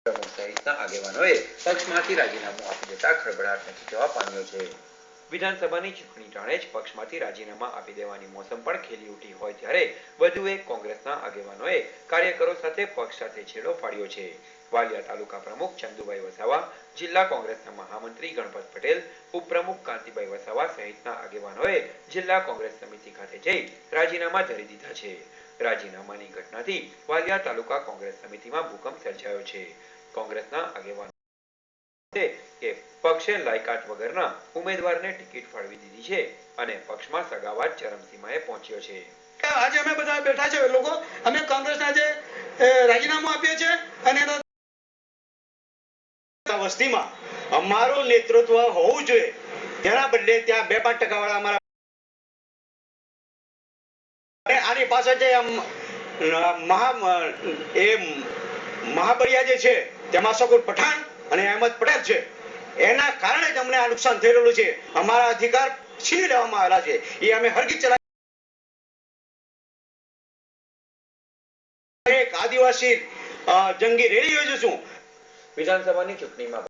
પ્રમુખ સહિતના આગેવાનોએ પક્ષમાંથી રાજીનામું આપી દેતા ખળભળાટ મચી જવા પામ્યો છે। વિધાનસભાની ચૂંટણી ટાણે જ પક્ષમાંથી રાજીનામા આપી દેવાની મોસમ પણ ખેલી ઉઠી હોય ત્યારે વધુ એક કોંગ્રેસના આગેવાનોએ કાર્યકરો સાથે પક્ષ સાથે છેડો ફાડ્યો છે। વાલિયા તાલુકા પ્રમુખ ચંદુભાઈ વસાવા, જિલ્લા કોંગ્રેસના મહામંત્રી ગણપત પટેલ, ઉપપ્રમુખ કાંતિભાઈ વસાવા સહિતના આગેવાનોએ જિલ્લા કોંગ્રેસ સમિતિ ખાતે જઈ રાજીનામા ધરી દીધા છે। રાજીનામાની ઘટનાથી વાલિયા તાલુકા કોંગ્રેસ સમિતિમાં ભૂકંપ સર્જાયો છે। કોંગ્રેસના આગેવાનો કે પક્ષે લાયકાત વગરના ઉમેદવારને ટિકિટ ફાળવી દીધી છે અને પક્ષમાં સગાવાદ ચરમસીમાએ પહોંચ્યો છે। આજે અમે બધા બેઠા છે લોકો, અમે કોંગ્રેસના જે રાજીનામું આપીએ છીએ અને વસ્તીમાં અમારું નેતૃત્વ હોવું જોઈએ, તેના બદલે ત્યાં 2-5% વાળા અમારા આની પાછળ જે મહાબળિયા જે છે તેમાં શકુર પઠાણ અને અહેમદ પટેલ છે, એના કારણે જ અમને આ નુકસાન થઈ રહેલું છે। અમારા અધિકાર છીની લેવામાં આવેલા છે, એ અમે હરગી ચલાવી એક આદિવાસી જંગી રેલી યોજીશું। વિધાનસભાની ચૂંટણીમાં